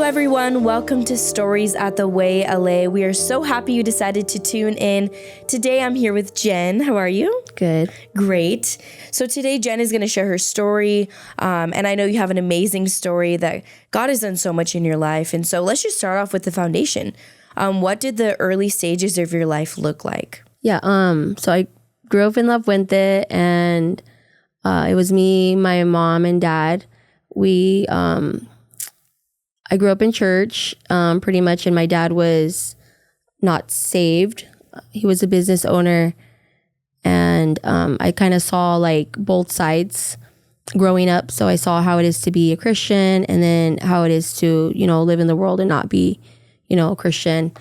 everyone. Welcome to Stories at the Way LA. We are so happy you decided to tune in. Today I'm here with Jen. How are you? Good. Great. So today Jen is going to share her story. And I know you have an amazing story that God has done so much in your life. And so let's just start off with the foundation. What did the early stages of your life look like? Yeah. So I grew up in La Fuente, and it was me, my mom, and dad. I grew up in church, pretty much, and my dad was not saved. He was a business owner, and I kind of saw like both sides growing up. So I saw how it is to be a Christian, and then how it is to, live in the world and not be, a Christian.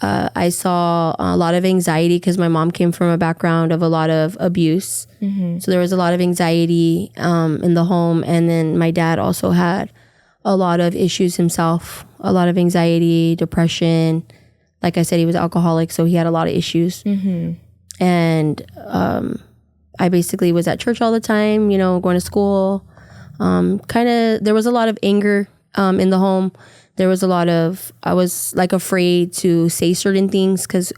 I saw a lot of anxiety because my mom came from a background of a lot of abuse. Mm-hmm. So there was a lot of anxiety in the home. And then my dad also had a lot of issues himself, a lot of anxiety, depression. Like I said, he was alcoholic, so he had a lot of issues. Mm-hmm. And I basically was at church all the time, going to school. There was a lot of anger in the home. There was I was like afraid to say certain things because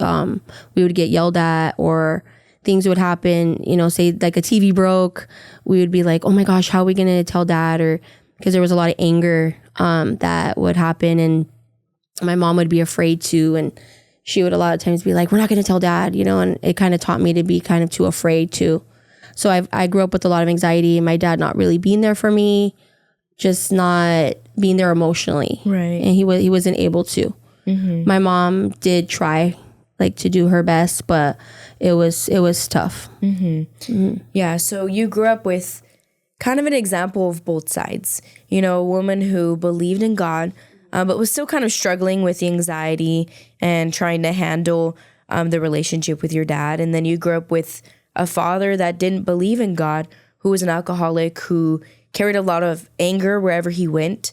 we would get yelled at, or things would happen, say like a TV broke. We would be like, oh my gosh, how are we going to tell dad? Or because there was a lot of anger that would happen, and my mom would be afraid to, and she would a lot of times be like, we're not going to tell dad, and it kind of taught me to be kind of too afraid to. So I grew up with a lot of anxiety, and my dad not really being there for me, just not being there emotionally. Right. And he wasn't able to. Mm-hmm. My mom did try like to do her best, but it was tough. Mm-hmm. Mm-hmm. Yeah. So you grew up with kind of an example of both sides, a woman who believed in God, but was still kind of struggling with the anxiety and trying to handle the relationship with your dad. And then you grew up with a father that didn't believe in God, who was an alcoholic, who carried a lot of anger wherever he went.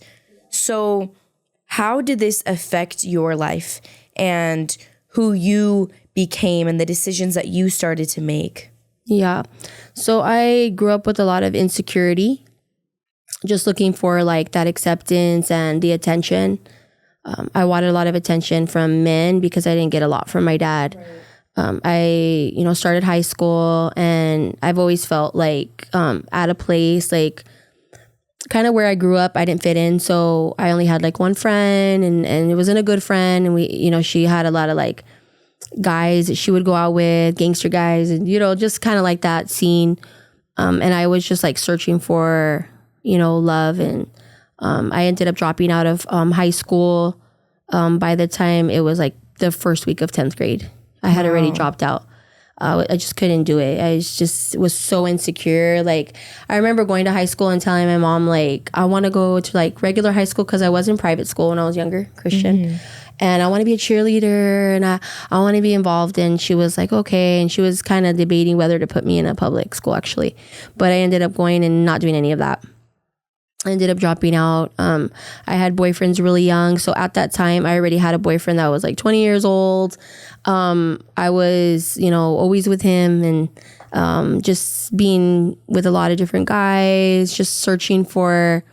So how did this affect your life and who you became and the decisions that you started to make? Yeah. So I grew up with a lot of insecurity, just looking for like that acceptance and the attention. I wanted a lot of attention from men because I didn't get a lot from my dad. Right. I, started high school, and I've always felt like at a place, like kind of where I grew up, I didn't fit in. So I only had like one friend, and it wasn't a good friend. And we, she had a lot of like guys that she would go out with, gangster guys, and, just kind of like that scene. And I was just like searching for, love. And I ended up dropping out of high school. By the time it was like the first week of 10th grade, I had already dropped out. I just couldn't do it. I just was so insecure. Like, I remember going to high school and telling my mom, like, I want to go to like regular high school because I was in private school when I was younger, Christian. Mm-hmm. And I want to be a cheerleader, and I want to be involved. And she was like, okay. And she was kind of debating whether to put me in a public school, actually. But I ended up going and not doing any of that. I ended up dropping out. I had boyfriends really young. So at that time, I already had a boyfriend that was like 20 years old. I was, always with him, and just being with a lot of different guys, just searching for,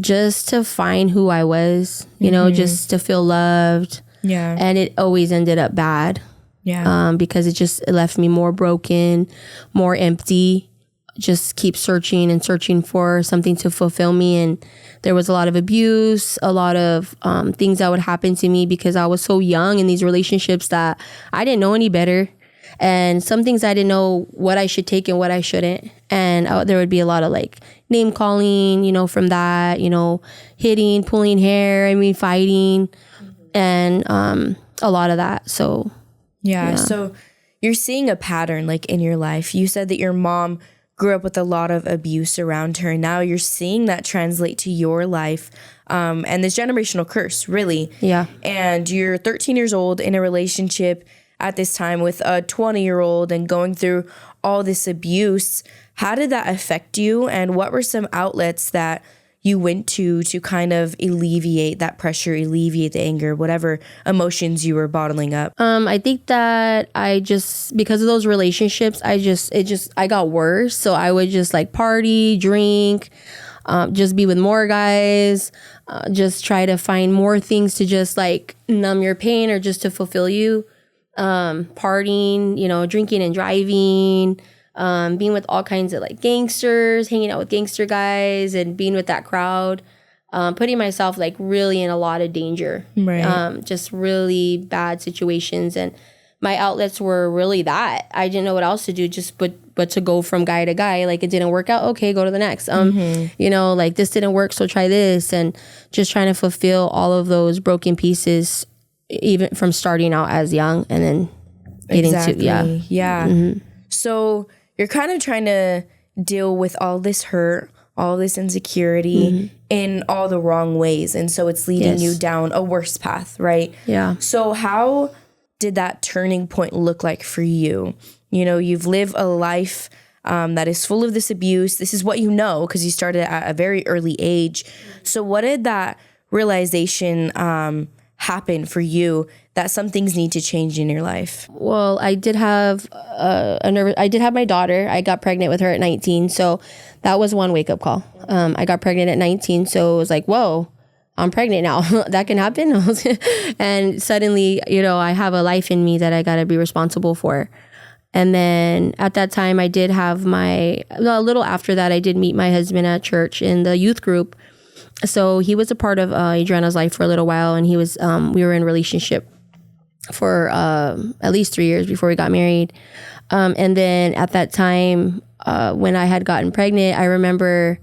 just to find who I was, just to feel loved. Yeah. And it always ended up bad. Yeah. Because it left me more broken, more empty. Just keep searching and searching for something to fulfill me. And there was a lot of abuse, a lot of things that would happen to me because I was so young in these relationships that I didn't know any better. And some things I didn't know what I should take and what I shouldn't. And there would be a lot of like name calling, from that, hitting, pulling hair, fighting, and a lot of that. So, yeah. So you're seeing a pattern like in your life. You said that your mom grew up with a lot of abuse around her. Now you're seeing that translate to your life, and this generational curse, really. Yeah. And you're 13 years old in a relationship at this time with a 20-year-old and going through all this abuse. How did that affect you? And what were some outlets that you went to kind of alleviate that pressure, alleviate the anger, whatever emotions you were bottling up? I think that because of those relationships, I got worse. So I would just like party, drink, just be with more guys, just try to find more things to just like numb your pain or just to fulfill you. Partying, drinking and driving, being with all kinds of like gangsters, hanging out with gangster guys and being with that crowd, putting myself like really in a lot of danger, right. Just really bad situations. And my outlets were really that. I didn't know what else to do, just but to go from guy to guy. Like it didn't work out, okay, go to the next. Like this didn't work, so try this, and just trying to fulfill all of those broken pieces, even from starting out as young and then getting to So you're kind of trying to deal with all this hurt, all this insecurity in all the wrong ways, and so it's leading you down a worse path, right? So how did that turning point look like for you? You've lived a life that is full of this abuse. This is what you know because you started at a very early age. So what did that realization happen for you that some things need to change in your life? Well, I did have I did have my daughter. I got pregnant with her at 19, so that was one wake up call. I got pregnant at 19, so it was like, whoa, I'm pregnant now. That can happen. And suddenly, I have a life in me that I got to be responsible for. And then at that time, I did have a little after that, I did meet my husband at church in the youth group. So he was a part of Adriana's life for a little while, and he was we were in a relationship for at least 3 years before we got married. And then at that time, when I had gotten pregnant, I remember,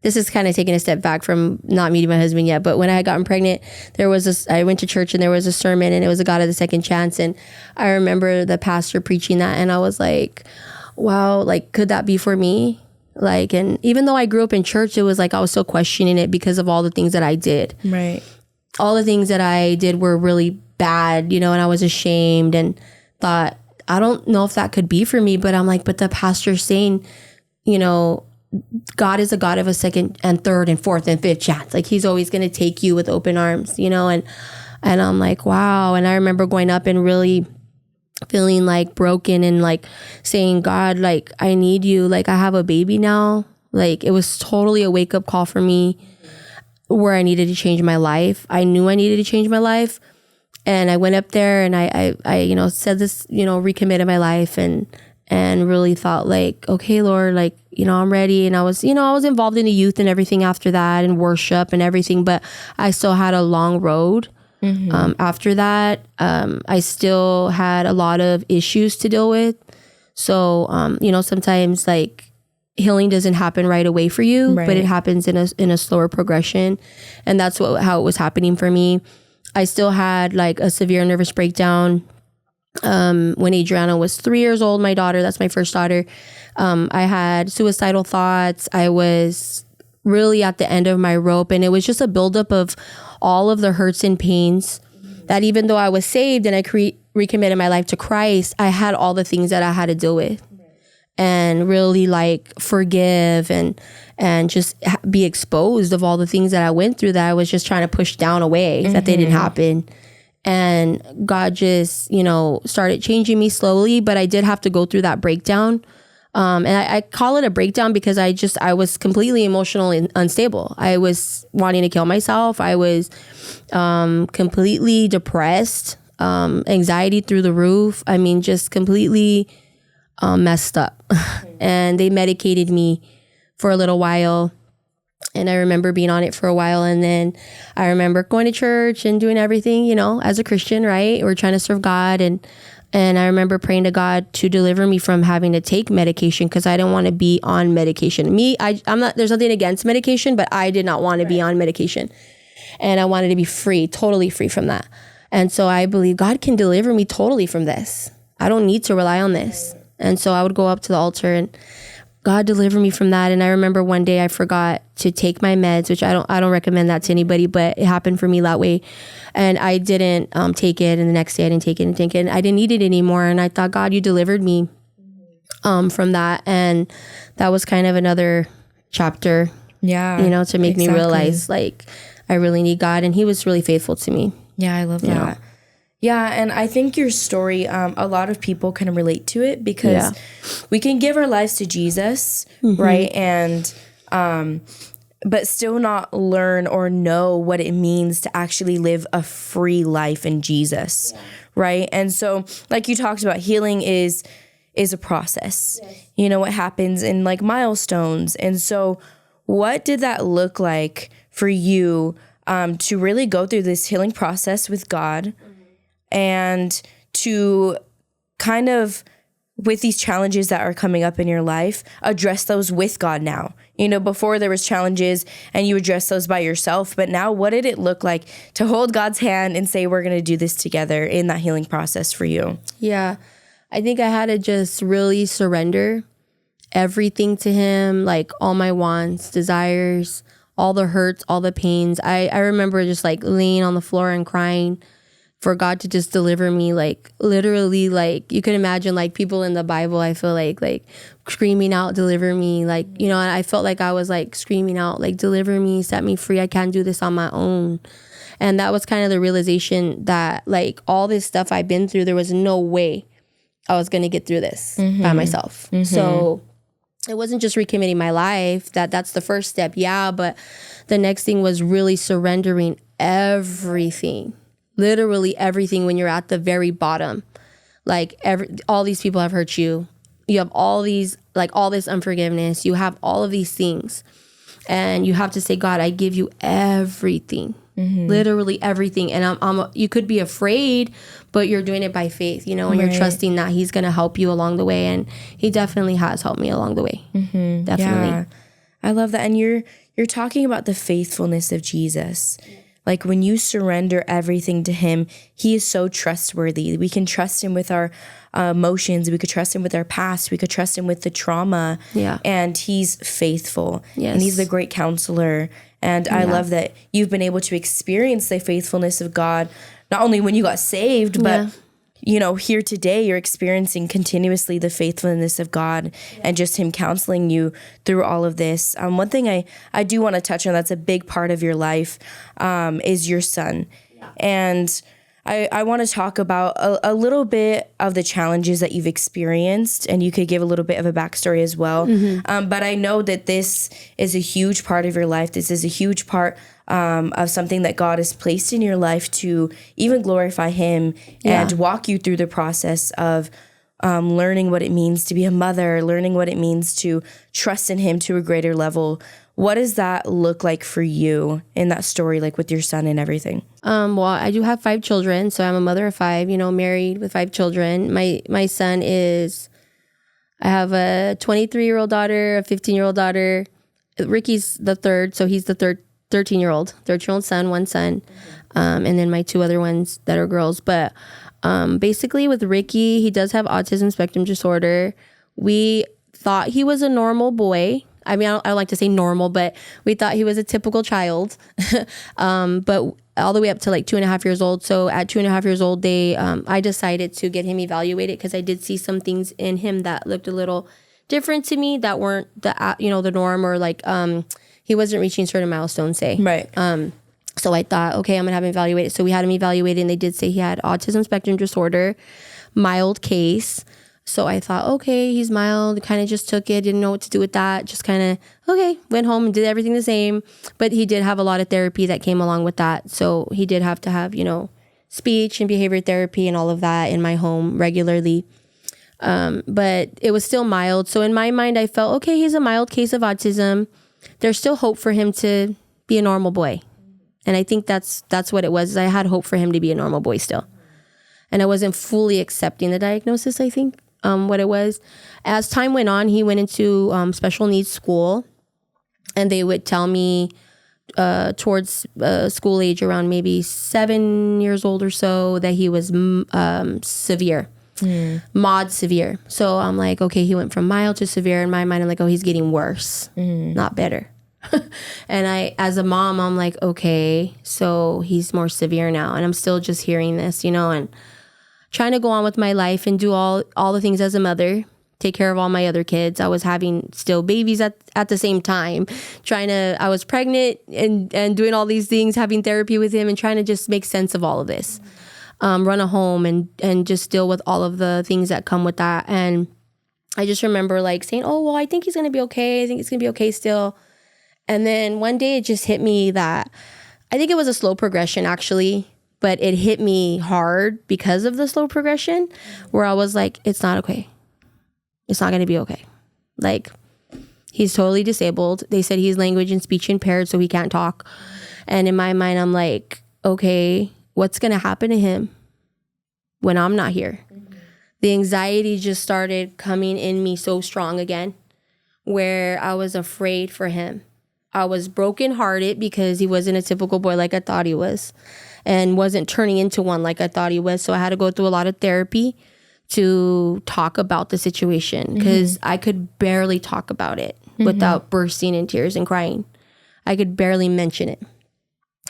this is kind of taking a step back from not meeting my husband yet, but when I had gotten pregnant, I went to church and there was a sermon, and it was a God of the second chance. And I remember the pastor preaching that, and I was like, wow, like, could that be for me? Like, and even though I grew up in church, it was like I was still questioning it because of all the things that I did. Right. All the things that I did were really bad, and I was ashamed and thought, I don't know if that could be for me. But I'm like, but the pastor's saying, God is a God of a second and third and fourth and fifth chance. Like he's always going to take you with open arms, and I'm like, wow. And I remember going up and really feeling like broken and like saying, God, like, I need you. Like, I have a baby now. Like, it was totally a wake up call for me where I needed to change my life. I knew I needed to change my life. And I went up there and I said this, recommitted my life and really thought like, okay, Lord, like, I'm ready. And I was involved in the youth and everything after that and worship and everything, but I still had a long road. After that, I still had a lot of issues to deal with. So, sometimes like healing doesn't happen right away for you, but it happens in a slower progression. And that's how it was happening for me. I still had like a severe nervous breakdown. When Adriana was 3 years old, my daughter, that's my first daughter, I had suicidal thoughts. I was really at the end of my rope, and it was just a buildup of all of the hurts and pains that even though I was saved and I recommitted my life to Christ, I had all the things that I had to deal with and really like forgive and just be exposed of all the things that I went through that I was just trying to push down away, that they didn't happen. And God just, started changing me slowly, but I did have to go through that breakdown. And I call it a breakdown because I was completely emotionally unstable. I was wanting to kill myself. I was completely depressed, anxiety through the roof. I mean, just completely messed up. And they medicated me for a little while. And I remember being on it for a while. And then I remember going to church and doing everything, as a Christian, right? We're trying to serve God. And I remember praying to God to deliver me from having to take medication because I didn't want to be on medication. I'm not, there's nothing against medication, but I did not want to be on medication. And I wanted to be free, totally free from that. And so I believe God can deliver me totally from this. I don't need to rely on this. And so I would go up to the altar and God delivered me from that. And I remember one day I forgot to take my meds, which I don't recommend that to anybody, but it happened for me that way. And I didn't take it. And the next day I didn't take it and I didn't need it anymore. And I thought, God, you delivered me from that. And that was kind of another chapter, to make me realize like I really need God. And he was really faithful to me. Yeah, I love that. Yeah, and I think your story, a lot of people can relate to it because we can give our lives to Jesus, right? And but still not learn or know what it means to actually live a free life in Jesus, right? And so, like you talked about, healing is a process. Yes. You know, what happens in like milestones. And so what did that look like for you to really go through this healing process with God and to kind of, with these challenges that are coming up in your life, address those with God now? You know, before there was challenges and you addressed those by yourself, but now what did it look like to hold God's hand and say, we're going to do this together in that healing process for you? Yeah, I think I had to just really surrender everything to him, like all my wants, desires, all the hurts, all the pains. I remember just like laying on the floor and crying for God to just deliver me, like literally, like you can imagine like people in the Bible, I feel like screaming out, deliver me, like, you know, and I felt like I was like screaming out, like, deliver me, set me free. I can't do this on my own. And that was kind of the realization that like all this stuff I've been through, there was no way I was going to get through this by myself. So it wasn't just recommitting my life, that's the first step. Yeah. But the next thing was really surrendering everything. Literally everything when you're at the very bottom. Like all these people have hurt you. You have all these, like all this unforgiveness. You have all of these things. And you have to say, God, I give you everything. Literally everything. And you could be afraid, but you're doing it by faith, you know, and you're trusting that he's going to help you along the way. And he definitely has helped me along the way. Definitely. Yeah. I love that. And you're talking about the faithfulness of Jesus. Like when you surrender everything to him, he is so trustworthy. We can trust him with our emotions. We could trust him with our past. We could trust him with the trauma. Yeah. And he's faithful. Yes. And he's the great counselor. And I love that you've been able to experience the faithfulness of God, not only when you got saved, but you know, here today, you're experiencing continuously the faithfulness of God and just him counseling you through all of this. One thing I do want to touch on that's a big part of your life is your son. And I want to talk about a little bit of the challenges that you've experienced, and you could give a little bit of a backstory as well. But I know that this is a huge part of your life. This is a huge part of something that God has placed in your life to even glorify him and walk you through the process of learning what it means to be a mother, learning what it means to trust in him to a greater level. What does that look like for you in that story, like with your son and everything? Well, I do have 5 children, so I'm a mother of 5, you know, married with 5 children. My son is, I have a 23-year-old daughter, a 15-year-old daughter. Ricky's the third, so he's the 13-year-old son, 1 son, and then my 2 other ones that are girls. But basically with Ricky, he does have autism spectrum disorder. We thought he was a normal boy. I mean, I don't like to say normal, but we thought he was a typical child. But all the way up to like 2.5 years old. So at 2.5 years old, I decided to get him evaluated because I did see some things in him that looked a little different to me that weren't the norm, or like he wasn't reaching certain milestones, say. Right. So I thought, okay, I'm gonna have him evaluated. So we had him evaluated, and they did say he had autism spectrum disorder, mild case. So I thought, okay, he's mild, kind of just took it, didn't know what to do with that. Just kind of, okay, went home and did everything the same. But he did have a lot of therapy that came along with that. So he did have to have, you know, speech and behavior therapy and all of that in my home regularly. But it was still mild. So in my mind, I felt, okay, he's a mild case of autism. There's still hope for him to be a normal boy. And I think that's what it was. I had hope for him to be a normal boy still. And I wasn't fully accepting the diagnosis, I think. What it was. As time went on, he went into special needs school, and they would tell me towards school age, around maybe 7 years old or so, that he was severe, mod severe. So I'm like, okay, he went from mild to severe. In my mind, I'm like, oh, he's getting worse, not better. And as a mom, I'm like, okay, so he's more severe now, and I'm still just hearing this, you know, and trying to go on with my life and do all the things as a mother, take care of all my other kids. I was having still babies at the same time, I was pregnant and doing all these things, having therapy with him and trying to just make sense of all of this, run a home and just deal with all of the things that come with that. And I just remember like saying, oh, well, I think he's going to be okay. I think it's going to be okay still. And then one day it just hit me that I think it was a slow progression actually, but it hit me hard because of the slow progression where I was like, it's not okay. It's not going to be okay. Like, he's totally disabled. They said he's language and speech impaired, so he can't talk. And in my mind, I'm like, okay, what's going to happen to him when I'm not here? The anxiety just started coming in me so strong again, where I was afraid for him. I was brokenhearted because he wasn't a typical boy like I thought he was and wasn't turning into one like I thought he was. So I had to go through a lot of therapy to talk about the situation because I could barely talk about it without bursting in tears and crying. I could barely mention it.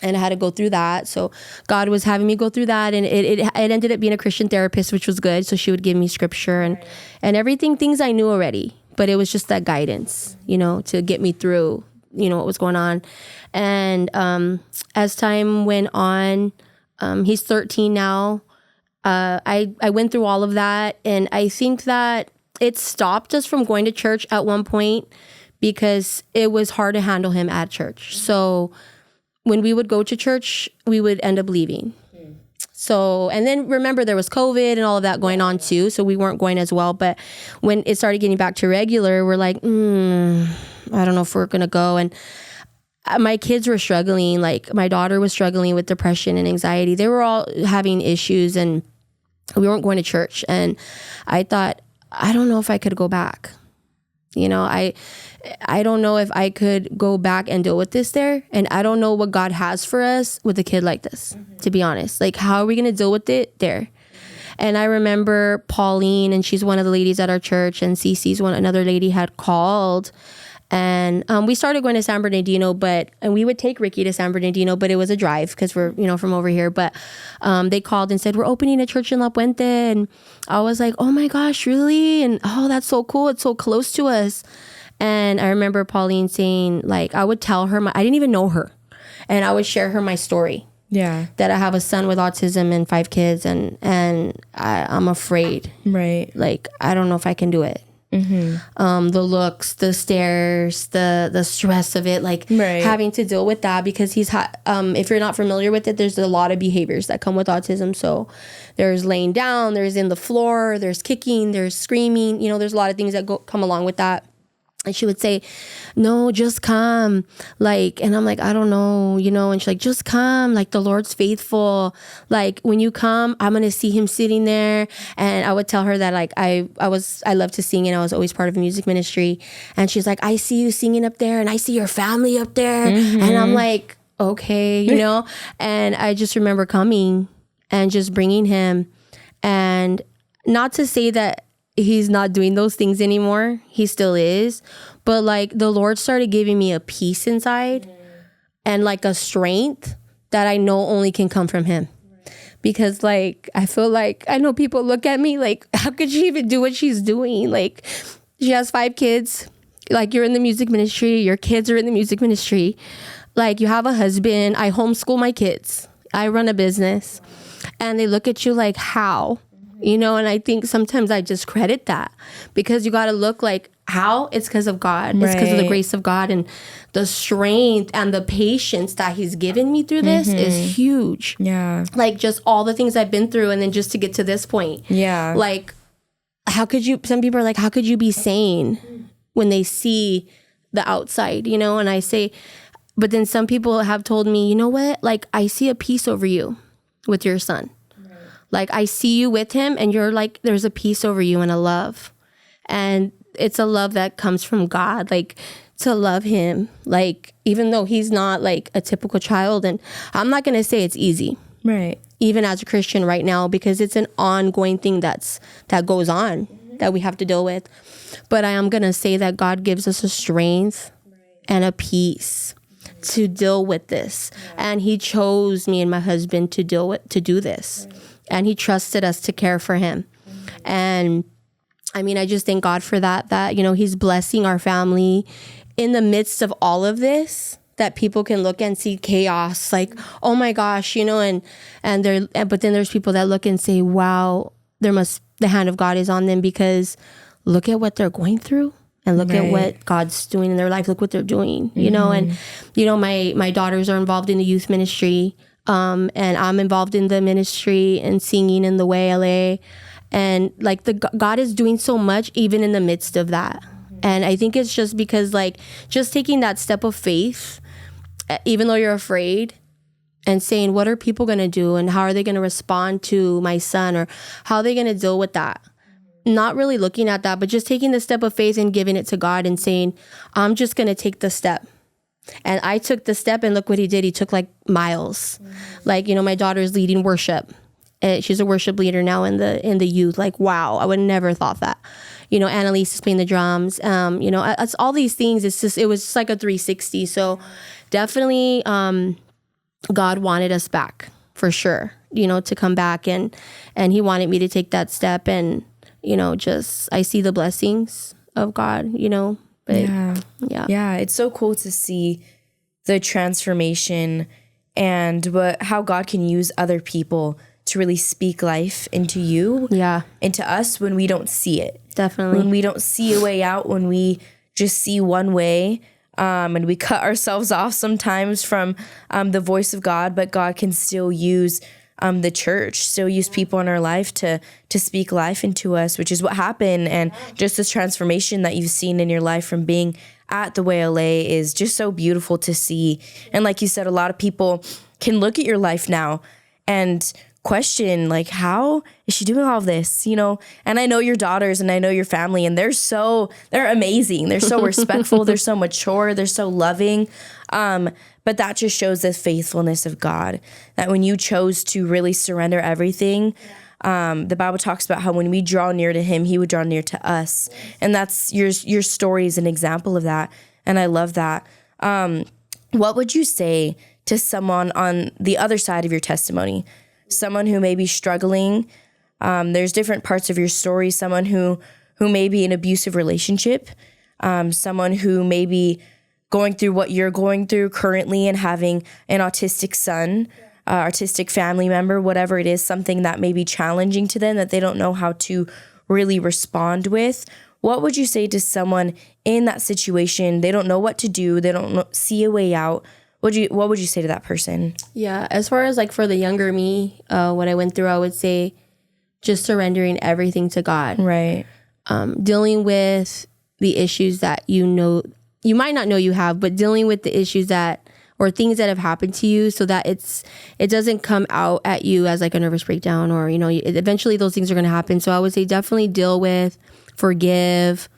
And I had to go through that. So God was having me go through that. And it ended up being a Christian therapist, which was good. So she would give me scripture and everything, things I knew already. But it was just that guidance, you know, to get me through, you know, what was going on. And as time went on, he's 13 now. I went through all of that, and I think that it stopped us from going to church at one point because it was hard to handle him at church. So when we would go to church, we would end up leaving. So, and then remember there was COVID and all of that going on too, so we weren't going as well. But when it started getting back to regular, we're like, I don't know if we're gonna go. And my kids were struggling. Like my daughter was struggling with depression and anxiety. They were all having issues, and we weren't going to church. And I thought, I don't know if I could go back. You know, I don't know if I could go back and deal with this there. And I don't know what God has for us with a kid like this, to be honest. Like, how are we going to deal with it there? And I remember Pauline, and she's one of the ladies at our church, and Cece's another lady had called. And we started going to San Bernardino, and we would take Ricky to San Bernardino, but it was a drive because we're, you know, from over here. But they called and said, we're opening a church in La Puente. And I was like, oh my gosh, really? And oh, that's so cool. It's so close to us. And I remember Pauline saying, like, I would tell her, I didn't even know her. And I would share her my story. Yeah. That I have a son with autism and 5 kids, and I'm afraid. Right. Like, I don't know if I can do it. The looks, the stares, the stress of it, like having to deal with that because if you're not familiar with it, there's a lot of behaviors that come with autism. So there's laying down, there's in the floor, there's kicking, there's screaming, you know, there's a lot of things that come along with that. And she would say, no, just come. Like, and I'm like, I don't know, you know, and she's like, just come. Like, the Lord's faithful. Like, when you come, I'm going to see him sitting there. And I would tell her that, like, I love to sing, and I was always part of a music ministry. And she's like, I see you singing up there, and I see your family up there. And I'm like, okay, you know, and I just remember coming and just bringing him. And not to say that he's not doing those things anymore. He still is. But like the Lord started giving me a peace inside and like a strength that I know only can come from him. Because like, I feel like, I know people look at me like, how could she even do what she's doing? Like, she has 5 kids. Like, you're in the music ministry. Your kids are in the music ministry. Like, you have a husband. I homeschool my kids. I run a business. And they look at you like, how? You know, and I think sometimes I discredit that because you got to look like, how? It's because of God. It's because of the grace of God, and the strength and the patience that he's given me through this is huge. Yeah. Like, just all the things I've been through, and then just to get to this point. Yeah. Like, some people are like, how could you be sane when they see the outside, you know? And I say, but then some people have told me, you know what? Like, I see a peace over you with your son. Like, I see you with him, and you're like, there's a peace over you and a love. And it's a love that comes from God, like, to love him, like, even though he's not like a typical child. And I'm not going to say it's easy. Right. Even as a Christian right now, because it's an ongoing thing that goes on that we have to deal with. But I am going to say that God gives us a strength and a peace to deal with this. And he chose me and my husband to do this. And he trusted us to care for him. And I mean, I just thank God for that, you know, he's blessing our family in the midst of all of this, that people can look and see chaos, like, oh my gosh, you know, but then there's people that look and say, wow, the hand of God is on them, because look at what they're going through. and look at what God's doing in their life. Look what they're doing, you know, and, you know, my daughters are involved in the youth ministry, and I'm involved in the ministry and singing in the WLA. And like God is doing so much even in the midst of that. And I think it's just because like just taking that step of faith, even though you're afraid, and saying, what are people going to do? And how are they going to respond to my son? Or how are they going to deal with that? Not really looking at that, but just taking the step of faith and giving it to God and saying, I'm just going to take the step. And I took the step, and look what he did. He took like miles. Like, you know, my daughter's leading worship. And she's a worship leader now in the youth. Like, wow, I would never thought that. You know, Annalise is playing the drums. You know, it's all these things. It was just like a 360. So definitely, God wanted us back for sure, you know, to come back, and he wanted me to take that step, and, you know, just, I see the blessings of God, you know, but yeah. It's so cool to see the transformation and how God can use other people to really speak life into you, into us when we don't see it. Definitely. When we don't see a way out, when we just see one way, and we cut ourselves off sometimes from the voice of God, but God can still use the church, still use people in our life to speak life into us, which is what happened. And just this transformation that you've seen in your life from being at the WLA is just so beautiful to see. And like you said, a lot of people can look at your life now and question, like, how is she doing all of this, you know? And I know your daughters and I know your family, and they're amazing. They're so respectful. They're so mature. They're so loving. But that just shows the faithfulness of God, that when you chose to really surrender everything, the Bible talks about how when we draw near to him, he would draw near to us. And that's your story is an example of that. And I love that. What would you say to someone on the other side of your testimony? Someone who may be struggling. There's different parts of your story. Someone who may be in an abusive relationship. Someone who may be going through what you're going through currently and having an autistic son, autistic family member, whatever it is, something that may be challenging to them that they don't know how to really respond with. What would you say to someone in that situation? They don't know what to do. They don't see a way out. What would you say to that person? Yeah, as far as like for the younger me, what I went through, I would say just surrendering everything to God. Right. Dealing with the issues that you know, you might not know you have, but dealing with the issues that, or things that have happened to you, so that it doesn't come out at you as like a nervous breakdown, or, you know, eventually those things are going to happen. So I would say definitely deal with, forgive,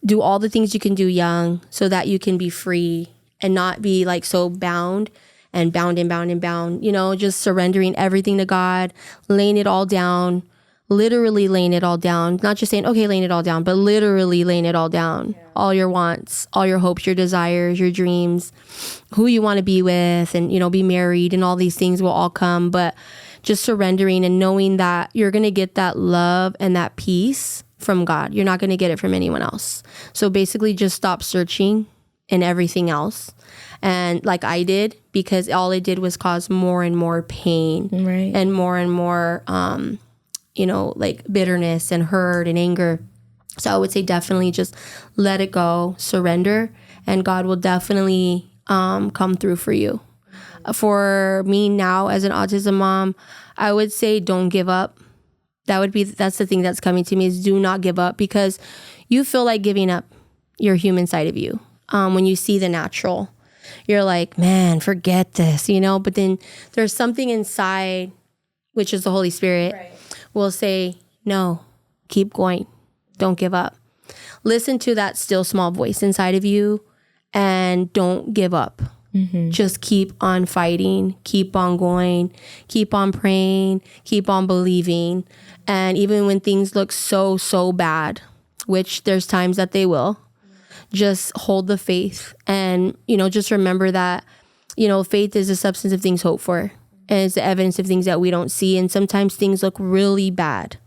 do all the things you can do young so that you can be free and not be like so bound, you know, just surrendering everything to God, laying it all down, literally laying it all down, not just saying, okay, laying it all down, but literally laying it all down, all your wants, all your hopes, your desires, your dreams, who you want to be with, and, you know, be married, and all these things will all come, but just surrendering and knowing that you're going to get that love and that peace from God. You're not going to get it from anyone else. So basically just stop searching and everything else, and like I did, because all it did was cause more and more pain, right, and more you know, like bitterness and hurt and anger. So I would say definitely just let it go, surrender, and God will definitely come through for you. For me now as an autism mom, I would say don't give up. That's the thing that's coming to me, is do not give up, because you feel like giving up your human side of you. When you see the natural, you're like, man, forget this, you know, but then there's something inside, which is the Holy Spirit, will say, no, keep going. Don't give up. Listen to that still small voice inside of you and don't give up. Mm-hmm. Just keep on fighting, keep on going, keep on praying, keep on believing. And even when things look so bad, which there's times that they will, just hold the faith. And, you know, just remember that, you know, faith is the substance of things hoped for, and it's the evidence of things that we don't see. And sometimes things look really bad.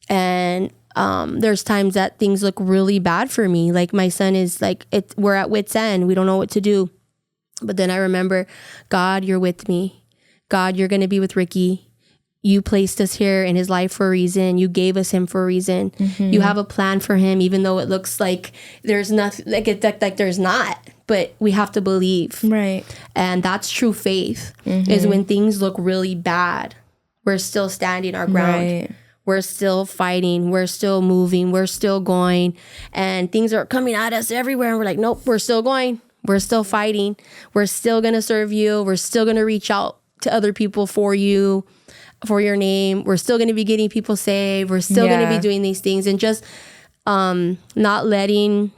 And there's times that things look really bad for me. Like my son is like, we're at wit's end. We don't know what to do. But then I remember, God, you're with me. God, you're going to be with Ricky. you placed us here in his life for a reason. You gave us him for a reason. You have a plan for him, even though it looks like there's nothing, like there's not, but we have to believe. Right. And that's true faith, is when things look really bad, we're still standing our ground. Right. We're still fighting. We're still moving. We're still going. And things are coming at us everywhere. And we're like, nope, we're still going. We're still fighting. We're still going to serve you. We're still going to reach out to other people for you, for your name. We're still going to be getting people saved. We're still going to be doing these things, and just not letting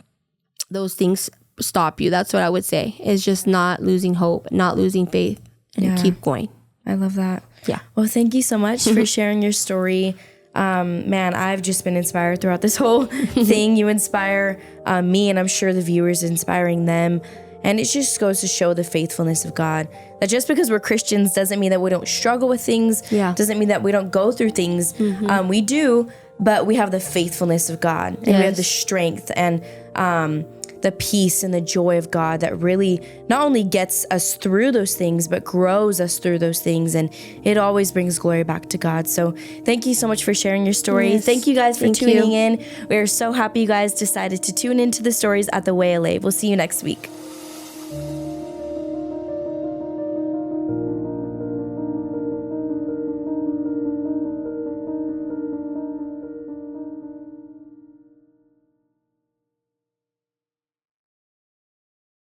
those things stop you. That's what I would say, is just not losing hope, not losing faith, and keep going. I love that. Yeah. Well, thank you so much for sharing your story. Man, I've just been inspired throughout this whole thing. You inspire me, and I'm sure the viewers inspiring them. And it just goes to show the faithfulness of God, that just because we're Christians doesn't mean that we don't struggle with things. Doesn't mean that we don't go through things. We do, but we have the faithfulness of God, and we have the strength and the peace and the joy of God that really not only gets us through those things, but grows us through those things. And it always brings glory back to God. So thank you so much for sharing your story. Thank you guys for tuning in. We are so happy you guys decided to tune into the stories at The Way LA. We'll see you next week.